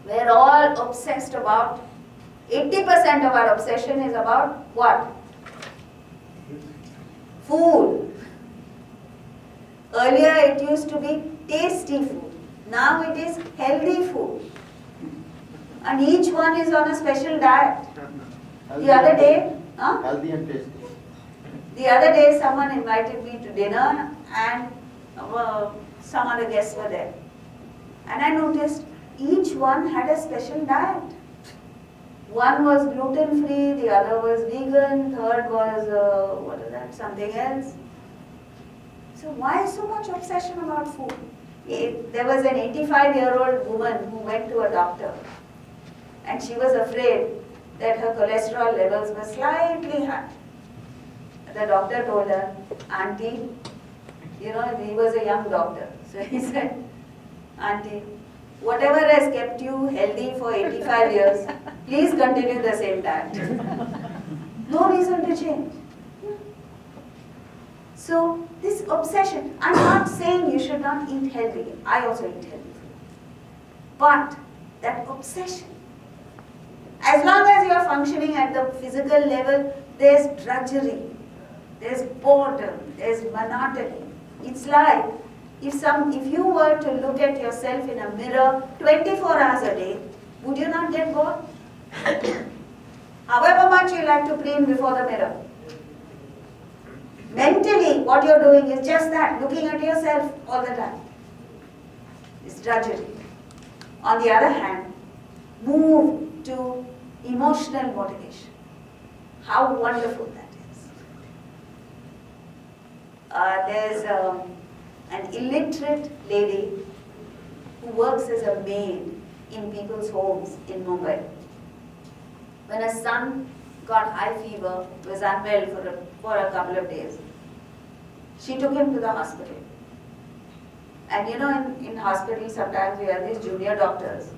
We're all obsessed about, 80% of our obsession is about what? Food. Earlier it used to be tasty food. Now it is healthy food. And each one is on a special diet. The other day, healthy and tasty. The other day someone invited me to dinner and some other guests were there. And I noticed each one had a special diet. One was gluten-free, the other was vegan, third was, what is that, something else. So why so much obsession about food? There was an 85-year-old woman who went to a doctor and she was afraid that her cholesterol levels were slightly high. The doctor told her, Auntie, he was a young doctor. So he said, Auntie, whatever has kept you healthy for 85 years, please continue the same diet. No reason to change. So this obsession, I'm not saying you should not eat healthy. I also eat healthy food. But that obsession, as long as you are functioning at the physical level, there's drudgery, there's boredom, there's monotony. It's like if you were to look at yourself in a mirror 24 hours a day, would you not get bored? However much you like to preen before the mirror. Mentally, what you're doing is just that, looking at yourself all the time. It's drudgery. On the other hand, move to emotional motivation. How wonderful that is. There's an illiterate lady who works as a maid in people's homes in Mumbai. When her son got high fever, was unwell for a couple of days, she took him to the hospital. And in hospitals sometimes we have these junior doctors.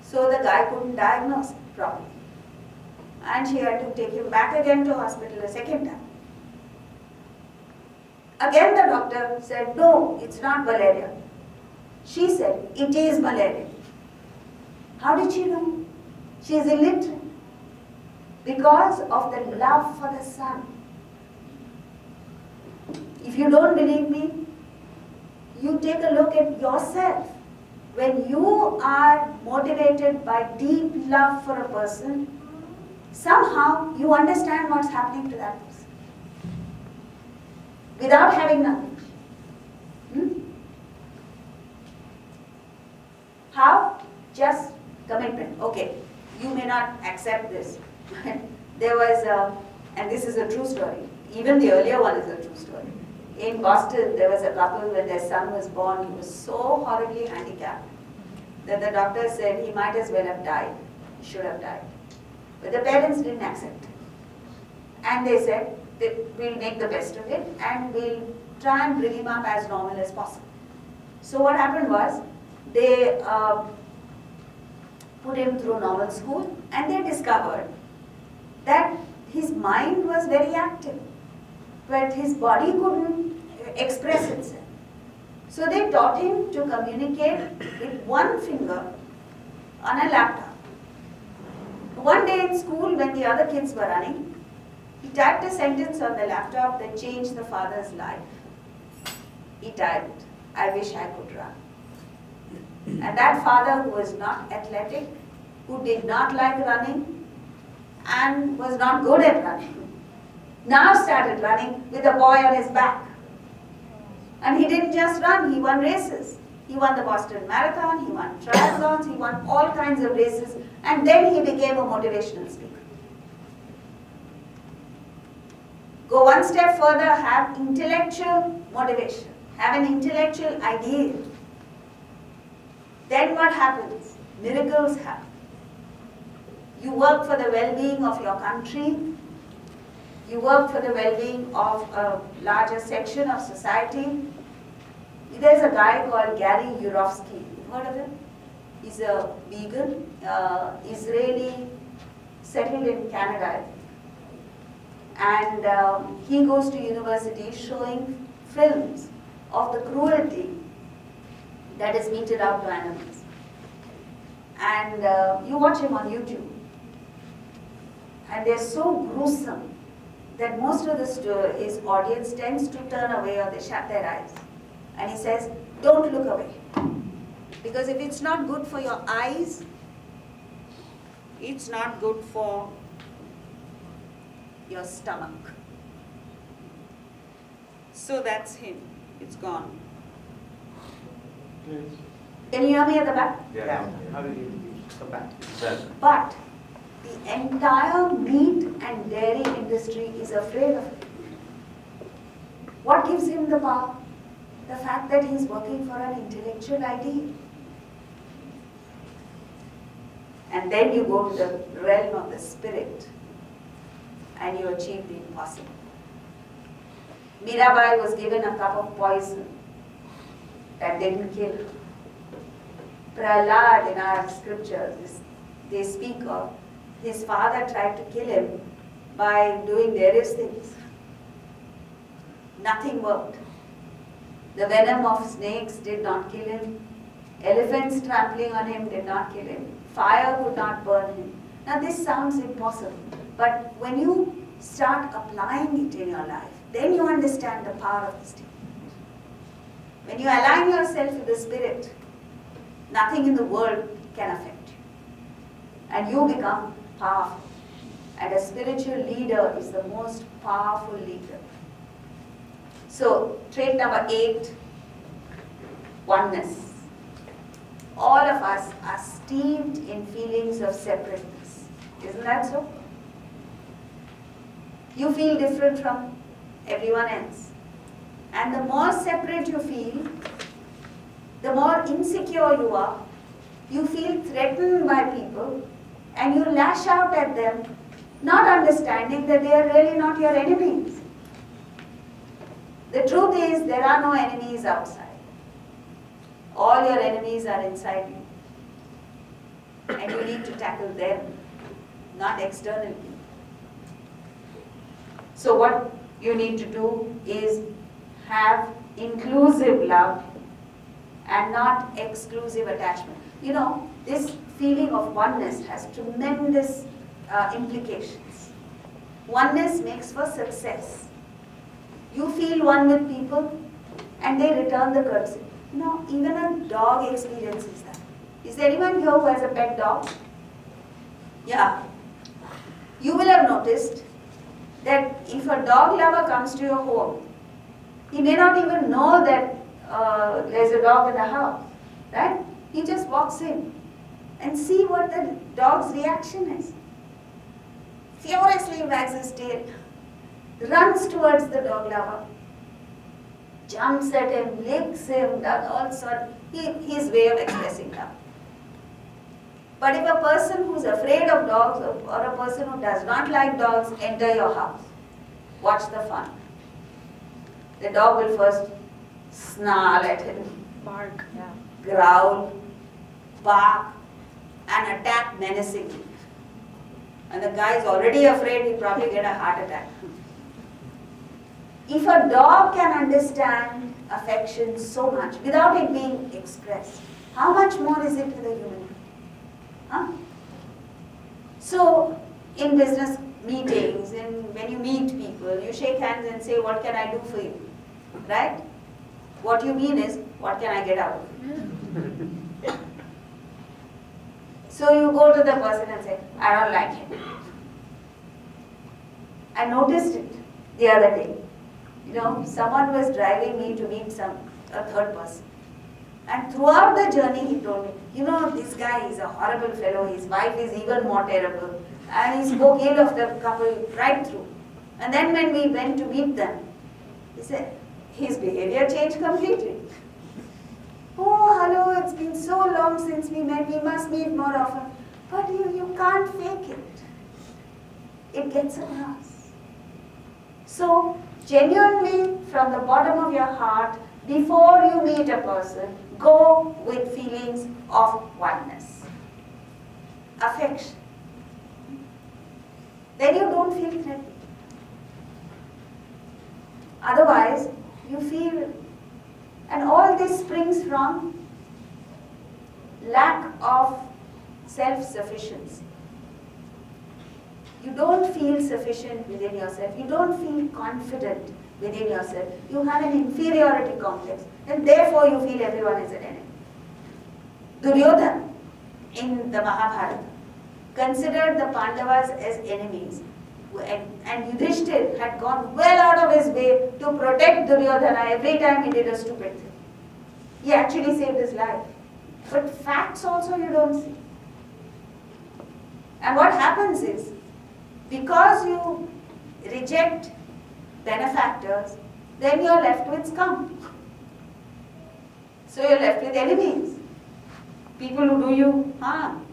So the guy couldn't diagnose properly. And she had to take him back again to hospital a second time. Again the doctor said, no, it's not malaria. She said, it is malaria. How did she know? She is illiterate. Because of the love for the son. If you don't believe me, you take a look at yourself. When you are motivated by deep love for a person, somehow you understand what's happening to that person. Without having knowledge. How? Just commitment. Okay, you may not accept this. There was, and this is a true story, even the earlier one is a true story. In Boston, there was a couple when their son was born, he was so horribly handicapped that the doctor said he might as well have died, he should have died. But the parents didn't accept it. And they said, we'll make the best of it and we'll try and bring him up as normal as possible. So what happened was, they put him through normal school and they discovered that his mind was very active, but his body couldn't express itself. So they taught him to communicate with one finger on a laptop. One day in school, when the other kids were running, he typed a sentence on the laptop that changed the father's life. He typed, I wish I could run. And that father, who was not athletic, who did not like running, and was not good at running, now started running with a boy on his back. And he didn't just run, he won races. He won the Boston Marathon, he won triathlons, he won all kinds of races, and then he became a motivational speaker. Go one step further, have intellectual motivation, have an intellectual ideal. Then what happens? Miracles happen. You work for the well-being of your country, you work for the well-being of a larger section of society. There's a guy called Gary Yurovsky. You've heard of him? He's a vegan, Israeli, settled in Canada. And he goes to university showing films of the cruelty that is meted out to animals. And you watch him on YouTube. And they're so gruesome that most of his audience tends to turn away or they shut their eyes. And he says, don't look away. Because if it's not good for your eyes, it's not good for your stomach. So that's him. It's gone. Please. Can you hear me at the back? Yeah. How do you come back? But the entire meat and dairy industry is afraid of him. What gives him the power? The fact that he's working for an intellectual ideal. And then you go to the realm of the spirit and you achieve the impossible. Mirabai was given a cup of poison that didn't kill her. Prahlad in our scriptures, they speak of his father tried to kill him by doing various things. Nothing worked. The venom of snakes did not kill him. Elephants trampling on him did not kill him. Fire could not burn him. Now this sounds impossible, but when you start applying it in your life, then you understand the power of the statement. When you align yourself with the spirit, nothing in the world can affect you. And you become powerful. And a spiritual leader is the most powerful leader. So, trait number 8, oneness. All of us are steeped in feelings of separateness. Isn't that so? You feel different from everyone else. And the more separate you feel, the more insecure you are. You feel threatened by people and you lash out at them, not understanding that they are really not your enemies. The truth is, there are no enemies outside. All your enemies are inside you. And you need to tackle them, not externally. So what you need to do is have inclusive love and not exclusive attachment. You know, this feeling of oneness has tremendous implications. Oneness makes for success. You feel one with people and they return the courtesy. You know, even a dog experiences that. Is there anyone here who has a pet dog? Yeah. You will have noticed that if a dog lover comes to your home, he may not even know that there's a dog in the house, right? He just walks in and see what the dog's reaction is. Furiously wags his tail, runs towards the dog lover, jumps at him, licks him, does all sorts. His way of expressing love. But if a person who's afraid of dogs or a person who does not like dogs enter your house, watch the fun. The dog will first snarl at him, Bark. Yeah. growl, bark, and attack menacingly. And the guy is already afraid, he'll probably get a heart attack. If a dog can understand affection so much without it being expressed, how much more is it with a human? Huh? So, in business meetings, when you meet people, you shake hands and say, what can I do for you? Right? What you mean is, what can I get out of you? So you go to the person and say, I don't like him. I noticed it the other day. You know, someone was driving me to meet a third person. And throughout the journey he told me, you know, this guy is a horrible fellow, his wife is even more terrible. And he spoke ill of the couple right through. And then when we went to meet them, he said, his behavior changed completely. Oh, hello, it's been so long since we met, we must meet more often. But you can't fake it. It gets across. So, genuinely, from the bottom of your heart, before you meet a person, go with feelings of oneness, affection. Then you don't feel threatened. Otherwise, you feel, and all this springs from lack of self-sufficiency. You don't feel sufficient within yourself. You don't feel confident within yourself. You have an inferiority complex, and therefore you feel everyone is an enemy. Duryodhana in the Mahabharata considered the Pandavas as enemies, and Yudhishthir had gone well out of his way to protect Duryodhana every time he did a stupid thing. He actually saved his life. But facts also you don't see. And what happens is, because you reject benefactors, then you're left with scum. So you're left with enemies. People who do you harm.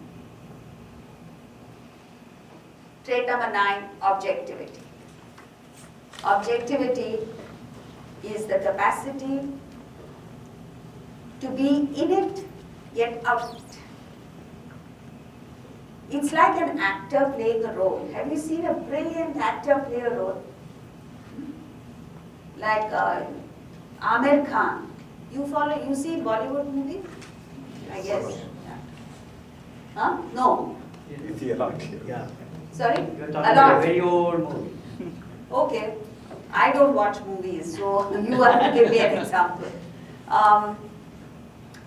Trait number 9, objectivity. Objectivity is the capacity to be in it, yet out of it. It's like an actor playing a role. Have you seen a brilliant actor play a role? Like Amir Khan. You see Bollywood movies? I guess. Yeah. Huh? No. Yeah. Sorry? You're A talking lot. about a very old movie. Okay. I don't watch movies, so you have to give me an example.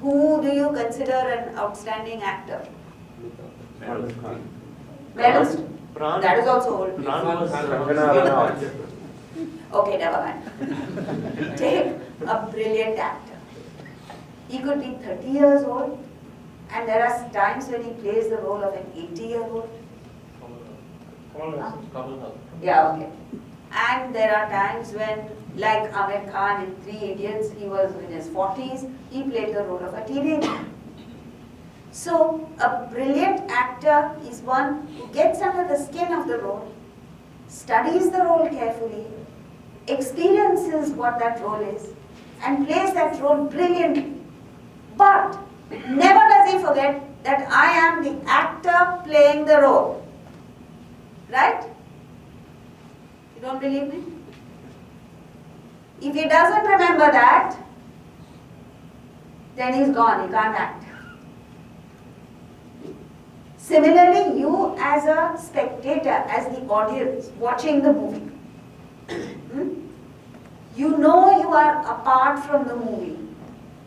Who do you consider an outstanding actor? Meryl? That is also old. Okay, never mind. Take a brilliant actor. He could be 30 years old, and there are times when he plays the role of an 80-year-old. Yeah, okay. And there are times when, like Amir Khan in Three Idiots, he was in his 40s, he played the role of a teenager. So, a brilliant actor is one who gets under the skin of the role, studies the role carefully, experiences what that role is, and plays that role brilliantly. But never does he forget that I am the actor playing the role. Right? You don't believe me? If he doesn't remember that, then he's gone, he can't act. Similarly, you as a spectator, as the audience watching the movie, you know you are apart from the movie.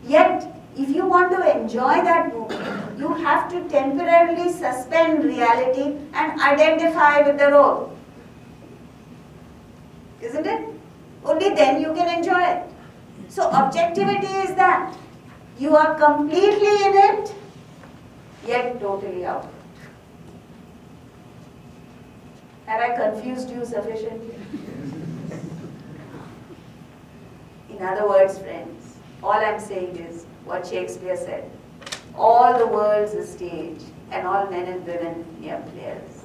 Yet, if you want to enjoy that movie, you have to temporarily suspend reality and identify with the role. Isn't it? Only then you can enjoy it. So objectivity is that you are completely in it, yet totally out of it. Have I confused you sufficiently? In other words, friends, all I'm saying is what Shakespeare said. All the world's a stage, and all men and women mere players.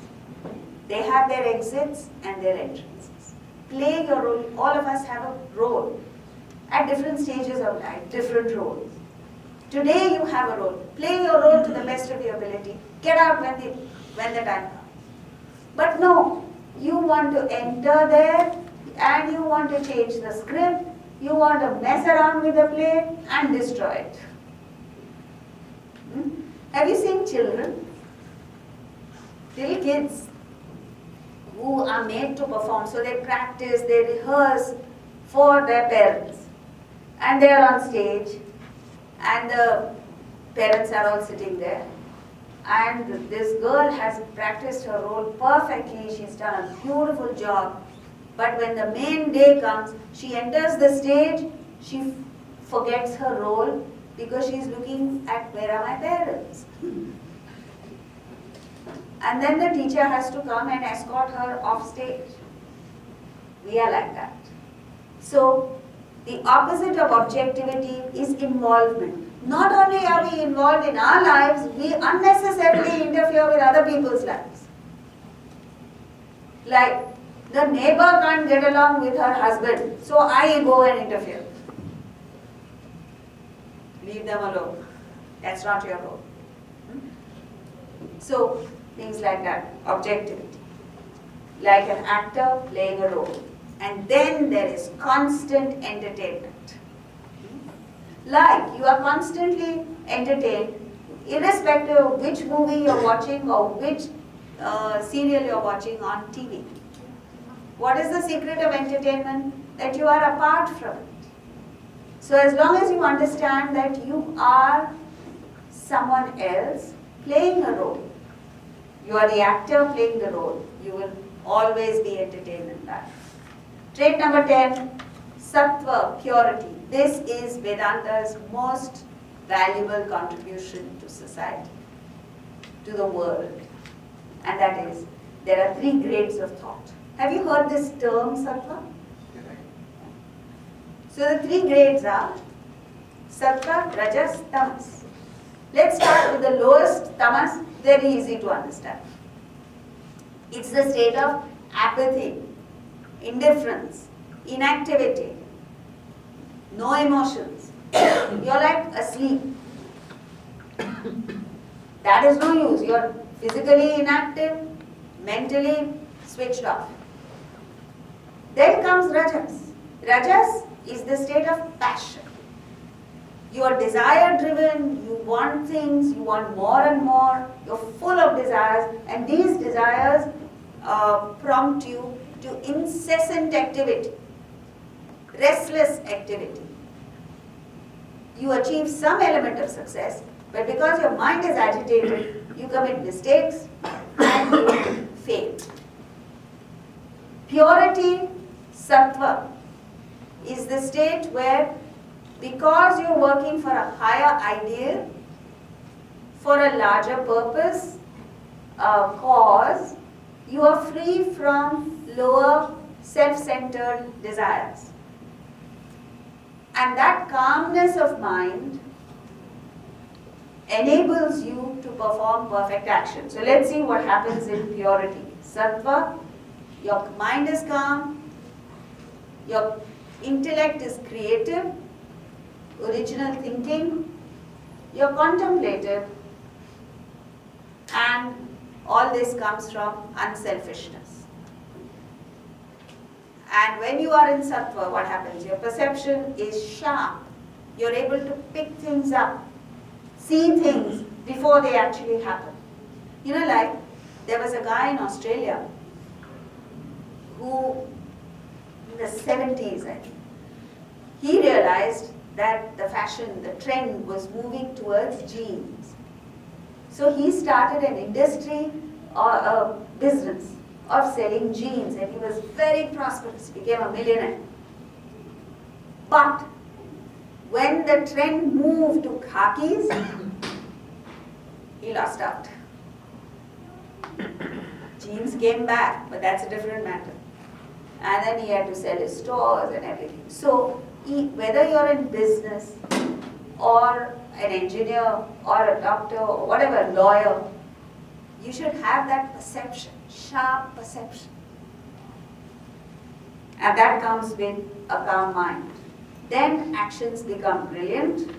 They have their exits and their entrances. Play your role. All of us have a role at different stages of life, different roles. Today you have a role. Play your role to the best of your ability. Get out when the time comes. But no, you want to enter there and you want to change the script. You want to mess around with the play and destroy it. Have you seen children? Little kids who are made to perform. So they practice, they rehearse for their parents. And they are on stage. And the parents are all sitting there. And this girl has practiced her role perfectly. She's done a beautiful job. But when the main day comes, she enters the stage, she forgets her role because she's looking at where are my parents. And then the teacher has to come and escort her off stage. We are like that. So, the opposite of objectivity is involvement. Not only are we involved in our lives, we unnecessarily interfere with other people's lives. Like, the neighbor can't get along with her husband, so I go and interfere. Leave them alone. That's not your role. So, things like that, objectivity. Like an actor playing a role. And then there is constant entertainment. Like you are constantly entertained irrespective of which movie you're watching or which serial you're watching on TV. What is the secret of entertainment? That you are apart from it. So as long as you understand that you are someone else playing a role, you are the actor playing the role, you will always be entertained in that. Trait number 10, Sattva, purity. This is Vedanta's most valuable contribution to society, to the world. And that is, there are 3 grades of thought. Have you heard this term, Sattva? So the 3 grades are Sattva, Rajas, Tamas. Let's start with the lowest, Tamas, very easy to understand. It's the state of apathy, indifference, inactivity, no emotions. You're like asleep. That is no use. You're physically inactive, mentally switched off. Then comes Rajas. Rajas is the state of passion. You are desire driven, you want things, you want more and more, you're full of desires, and these desires prompt you to incessant activity, restless activity. You achieve some element of success, but because your mind is agitated, you commit mistakes and you fail. Purity, Sattva, is the state where, because you're working for a higher ideal, for a larger purpose, cause, you are free from lower self-centered desires. And that calmness of mind enables you to perform perfect action. So let's see what happens in purity. Sattva, your mind is calm, your intellect is creative, original thinking, you're contemplative, and all this comes from unselfishness. And when you are in Sattva, what happens? Your perception is sharp. You're able to pick things up, see things before they actually happen. You know, like there was a guy in Australia who, in the 70s, I think, he realized that the fashion, the trend was moving towards jeans. So he started an industry or a business of selling jeans, and he was very prosperous, became a millionaire. But when the trend moved to khakis, he lost out. Jeans came back, but that's a different matter. And then he had to sell his stores and everything. So whether you're in business or an engineer or a doctor or whatever, lawyer, you should have that perception, sharp perception. And that comes with a calm mind. Then actions become brilliant.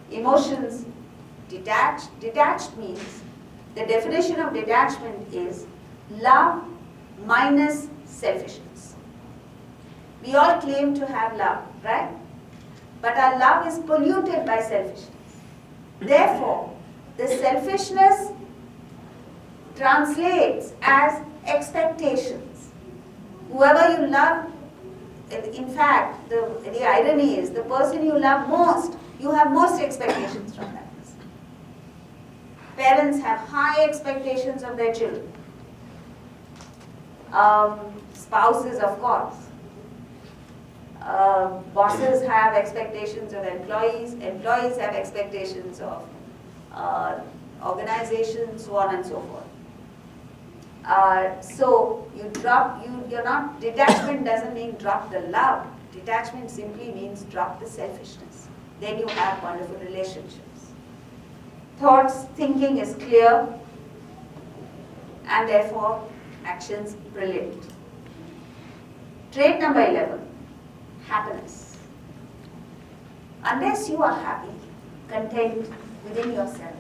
Emotions detached. Detached means, the definition of detachment is love minus selfishness. We all claim to have love, right? But our love is polluted by selfishness. Therefore, the selfishness translates as expectations. Whoever you love, in fact, the irony is the person you love most, you have most expectations from that person. Parents have high expectations of their children. Spouses, of course. Bosses have expectations of employees. Employees have expectations of organizations, so on and so forth. So detachment doesn't mean drop the love. Detachment simply means drop the selfishness. Then you have wonderful relationships. Thoughts, thinking is clear, and therefore actions brilliant. Trait number 11, happiness. Unless you are happy, content within yourself,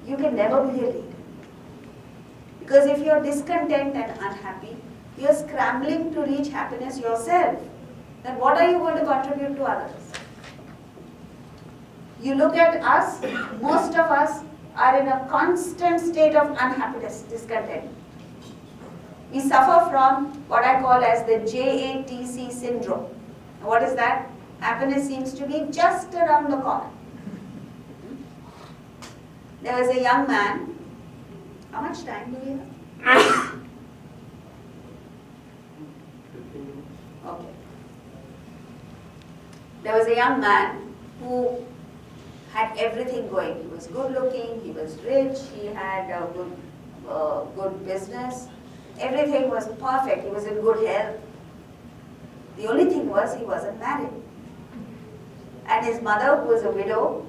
you can never be a leader. Because if you are discontent and unhappy, you are scrambling to reach happiness yourself. Then what are you going to contribute to others? You look at us, most of us are in a constant state of unhappiness, discontent. We suffer from what I call as the JATC syndrome. What is that? Happiness seems to be just around the corner. There was a young man. How much time do we have? Okay. There was a young man who had everything going. He was good looking, he was rich, he had a good business. Everything was perfect, he was in good health. The only thing was he wasn't married. And his mother, who was a widow,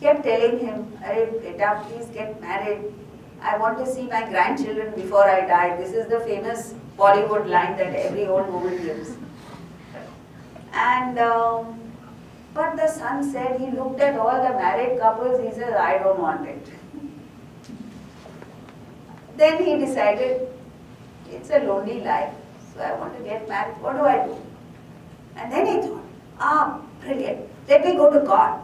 kept telling him, "Arey beta, please get married. I want to see my grandchildren before I die." This is the famous Bollywood line that every old woman gives. And but the son said, he looked at all the married couples, he said, "I don't want it." Then he decided, it's a lonely life, so I want to get married. What do I do? And then he thought, brilliant, let me go to God.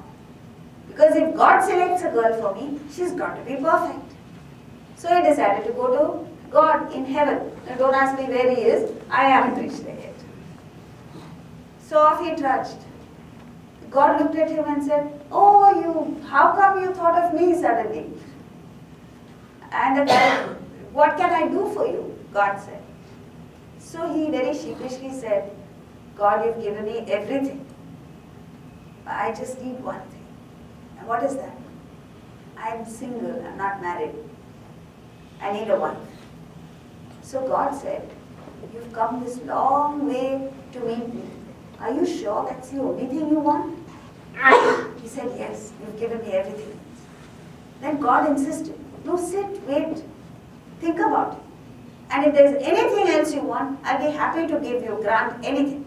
Because if God selects a girl for me, she's got to be perfect. So he decided to go to God in heaven. Now don't ask me where he is, I haven't reached there yet. So off he trudged. God looked at him and said, "Oh, how come you thought of me suddenly?" And the guy, "What can I do for you?" God said. So he very sheepishly said, "God, you've given me everything. I just need one thing." And what is that? I am single, I'm not married. I need a wife. So God said, "You've come this long way to meet me. Are you sure that's the only thing you want?" He said, "Yes, you've given me everything." Then God insisted, "No, sit, wait, think about it. And if there's anything else you want, I'll be happy to give you, grant anything."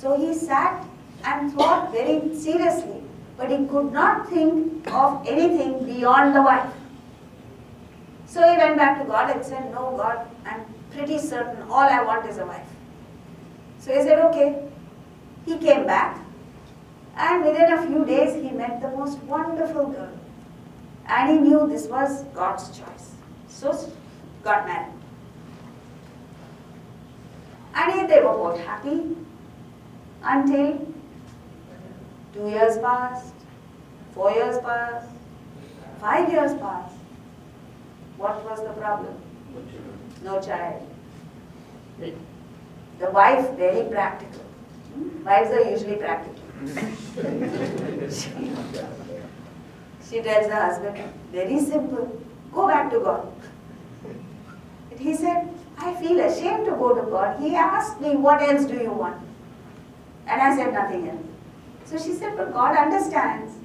So he sat and thought very seriously, but he could not think of anything beyond the wife. So he went back to God and said, "No, God, I'm pretty certain all I want is a wife." So he said, "Okay." He came back, and within a few days he met the most wonderful girl. And he knew this was God's choice. So got married. And they were both happy until 2 years passed, 4 years passed, 5 years passed. What was the problem? No child. The wife, very practical. Wives are usually practical. She tells the husband, very simple, go back to God. But he said, I feel ashamed to go to God. He asked me, what else do you want? And I said, nothing else. So she said, but God understands.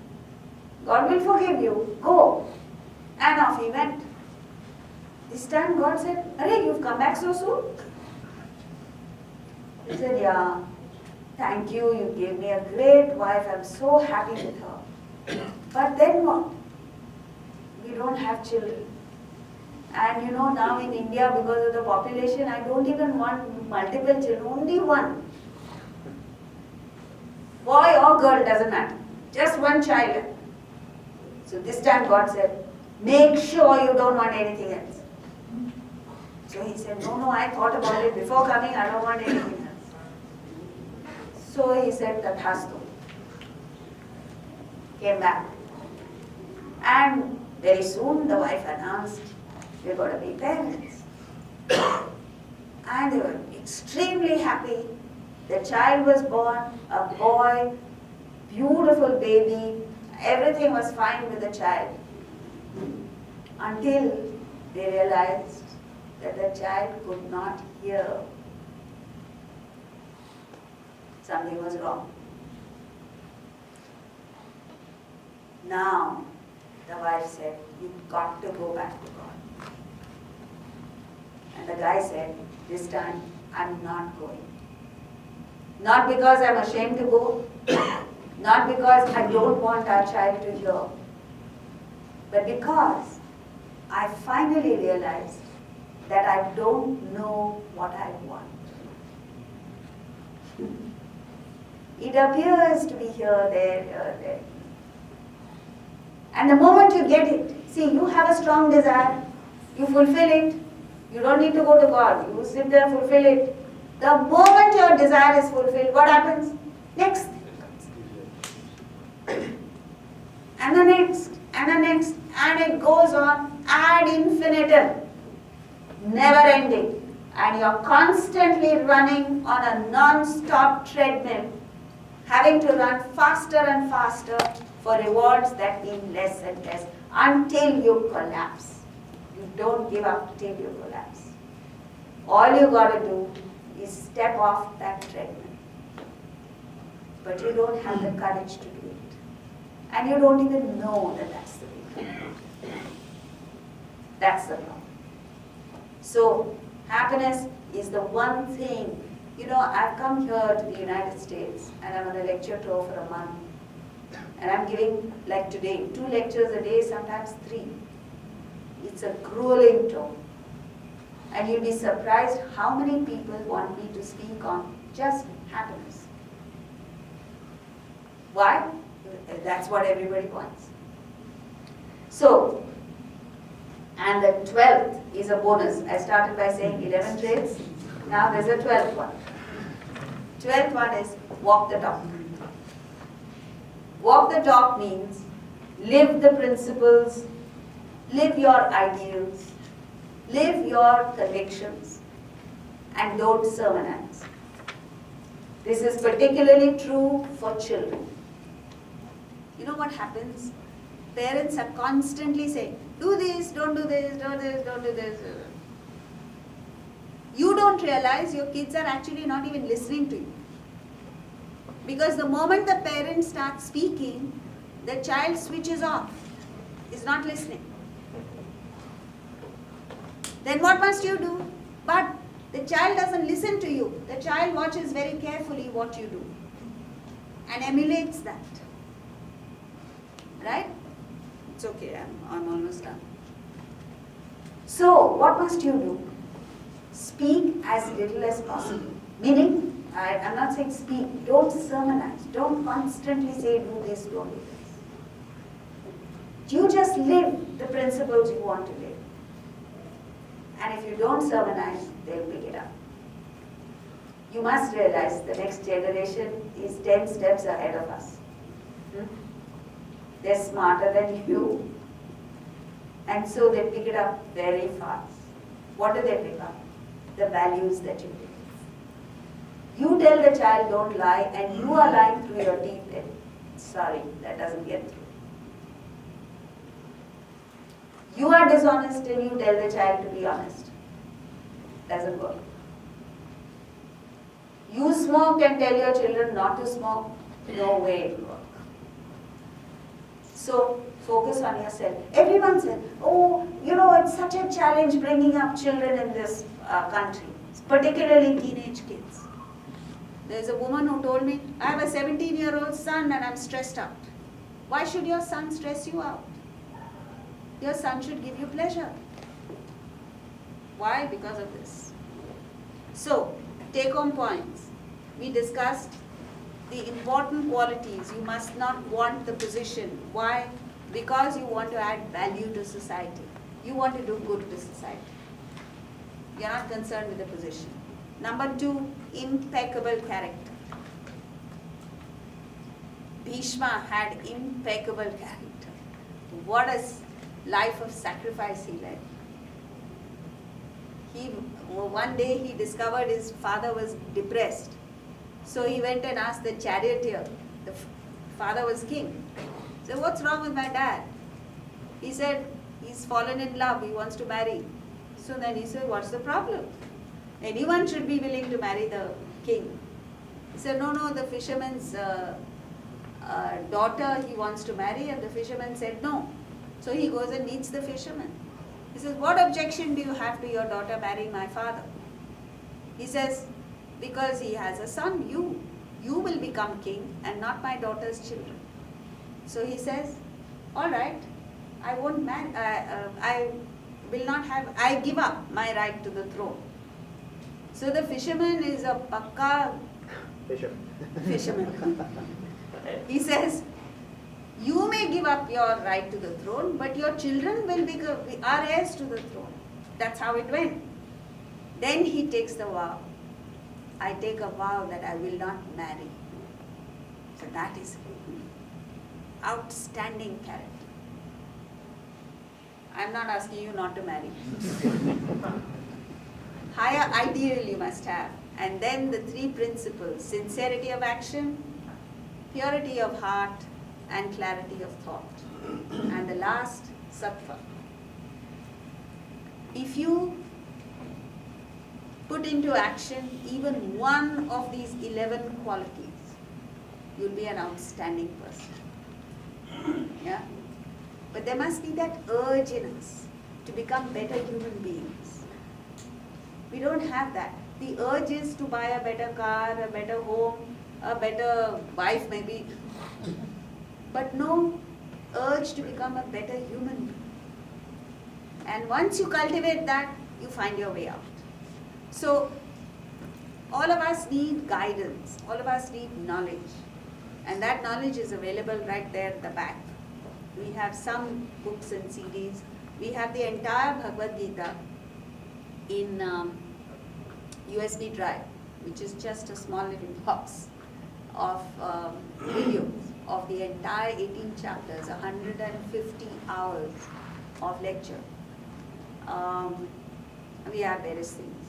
God will forgive you. Go. And off he went. This time God said, Arey, you've come back so soon? He said, yeah. Thank you. You gave me a great wife. I'm so happy with her. But then what? We don't have children. And you know, now in India, because of the population, I don't even want multiple children, only one. Boy or girl, doesn't matter. Just one child. So this time God said, make sure you don't want anything else. So he said, no, I thought about it before coming, I don't want anything else. So he said, Tathastu. Came back. And very soon the wife announced, we're going to be parents. And they were extremely happy. The child was born, a boy, beautiful baby. Everything was fine with the child. Until they realized that the child could not hear. Something was wrong. Now, the wife said, you've got to go back to God. And the guy said, this time, I'm not going. Not because I'm ashamed to go, not because I don't want our child to hear, but because I finally realized that I don't know what I want. It appears to be here, there, And the moment you get it, see, you have a strong desire, you fulfill it, you don't need to go to God, you sit there, fulfill it. The moment your desire is fulfilled, what happens? Next thing comes. And the next, and the next, and it goes on ad infinitum, never ending. And you're constantly running on a non-stop treadmill, having to run faster and faster for rewards that mean less and less until you collapse. You don't give up till you collapse. All you got to do is step off that treadmill. But you don't have the courage to do it. And you don't even know that that's the way. That's the problem. So, happiness is the one thing. You know, I've come here to the United States and I'm on a lecture tour for a month. And I'm giving, like today, 2 lectures a day, sometimes 3. It's a grueling tour. And you'll be surprised how many people want me to speak on just happiness. Why? That's what everybody wants. So, and the 12th is a bonus. I started by saying 11 traits. Now there's a 12th one. 12th one is walk the talk. Walk the talk means live the principles, live your ideals, live your convictions, and don't sermonize. This is particularly true for children. You know what happens? Parents are constantly saying, do this, don't do this, do this, don't do this. You don't realize your kids are actually not even listening to you. Because the moment the parent starts speaking, the child switches off, is not listening. Then what must you do? But the child doesn't listen to you. The child watches very carefully what you do and emulates that. Right? It's okay, I'm almost done. So, what must you do? Speak as little as possible. Meaning, I'm not saying speak, don't sermonize, don't constantly say do this, don't do this. You just live the principles you want to live. And if you don't sermonize, they'll pick it up. You must realize the next generation is 10 steps ahead of us. They're smarter than you. And so they pick it up very fast. What do they pick up? The values that you give. You tell the child don't lie and you are lying through your teeth. Sorry, that doesn't get through. You are dishonest and you tell the child to be honest. Doesn't work. You smoke and tell your children not to smoke. No way it will work. So, focus on yourself. Everyone said, oh, you know, it's such a challenge bringing up children in this country, particularly teenage kids. There's a woman who told me, I have a 17-year-old son and I'm stressed out. Why should your son stress you out? Your son should give you pleasure. Why? Because of this. So, take-home points. We discussed the important qualities. You must not want the position. Why? Because you want to add value to society. You want to do good to society. You're not concerned with the position. Number 2, impeccable character. Bhishma had impeccable character. What a life of sacrifice he led. One day he discovered his father was depressed. So he went and asked the charioteer. The father was king. He said, what's wrong with my dad? He said, he's fallen in love, he wants to marry. So then he said, what's the problem? Anyone should be willing to marry the king. He said, no, the fisherman's daughter he wants to marry, and the fisherman said no. So he goes and meets the fisherman. He says, what objection do you have to your daughter marrying my father? He says, because he has a son, you will become king and not my daughter's children. So he says, all right, I won't marry, I will not have, I give up my right to the throne. So the fisherman is a pakka fisherman. He says, You may give up your right to the throne, but your children are heirs to the throne. That's how it went. Then he takes the vow. I take a vow that I will not marry. So that is outstanding character. I'm not asking you not to marry. Higher ideal you must have. And then the three principles: sincerity of action, purity of heart, and clarity of thought. And the last, sattva. If you put into action even one of these 11 qualities, you'll be an outstanding person. Yeah? But there must be that urge in us to become better human beings. We don't have that. The urge is to buy a better car, a better home, a better wife maybe. But no urge to become a better human being. And once you cultivate that, you find your way out. So, all of us need guidance, all of us need knowledge. And that knowledge is available right there at the back. We have some books and CDs. We have the entire Bhagavad Gita in USB drive, which is just a small little box of videos of the entire 18 chapters, 150 hours of lecture. We have various things.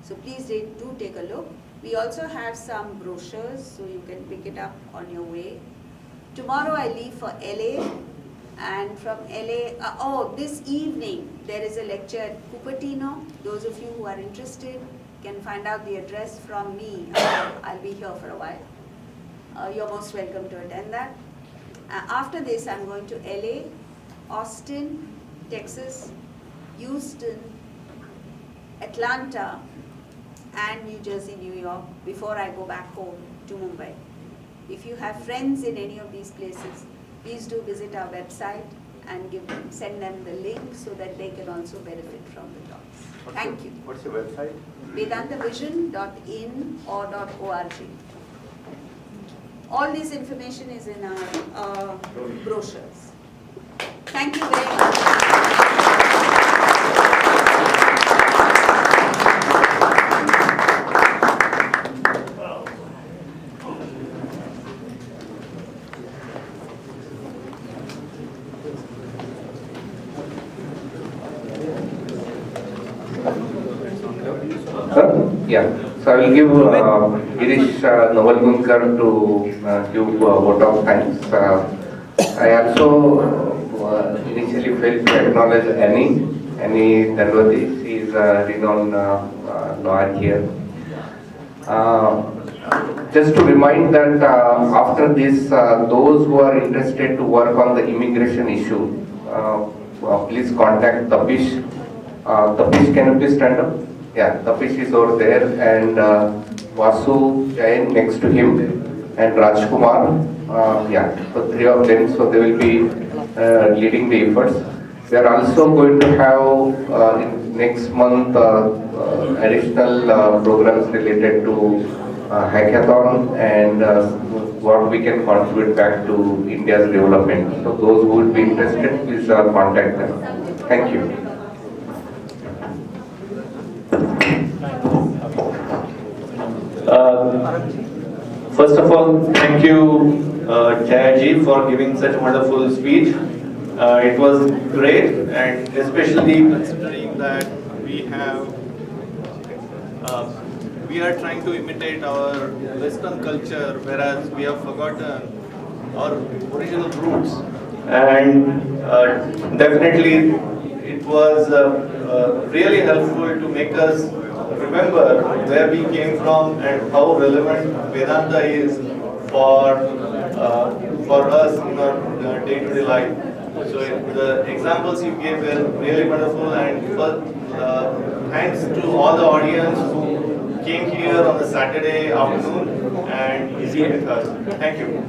So please do take a look. We also have some brochures, so you can pick it up on your way. Tomorrow I leave for LA, and from LA, this evening there is a lecture at Cupertino. Those of you who are interested can find out the address from me. I'll be here for a while. You're most welcome to attend that. After this, I'm going to LA, Austin, Texas, Houston, Atlanta, and New Jersey, New York, before I go back home to Mumbai. If you have friends in any of these places, please do visit our website and send them the link so that they can also benefit from the talks. Thank you. What's your website? Vedantavision.in or .org. All this information is in our brochures. Thank you very much. Yeah, so I will give Girish Navalgunkar to give a vote of thanks. I also initially failed to acknowledge Annie Blvd. She is a renowned lawyer here. Just to remind that after this, those who are interested to work on the immigration issue, please contact Tapish. Tapish, can you please stand up? Yeah, Tapish is over there, and Vasu Jain next to him, and Rajkumar. Yeah, so three of them, so they will be leading the efforts. We are also going to have in next month additional programs related to hackathon and what we can contribute back to India's development. So those who would be interested, please contact them. Thank you. First of all, thank you, Jaya ji, for giving such a wonderful speech. It was great, and especially considering that we are trying to imitate our Western culture, whereas we have forgotten our original roots. And definitely, it was really helpful to make us remember where we came from and how relevant Vedanta is for us in our day-to-day life. So the examples you gave were really wonderful, and thanks to all the audience who came here on the Saturday afternoon and is here with us. Thank you.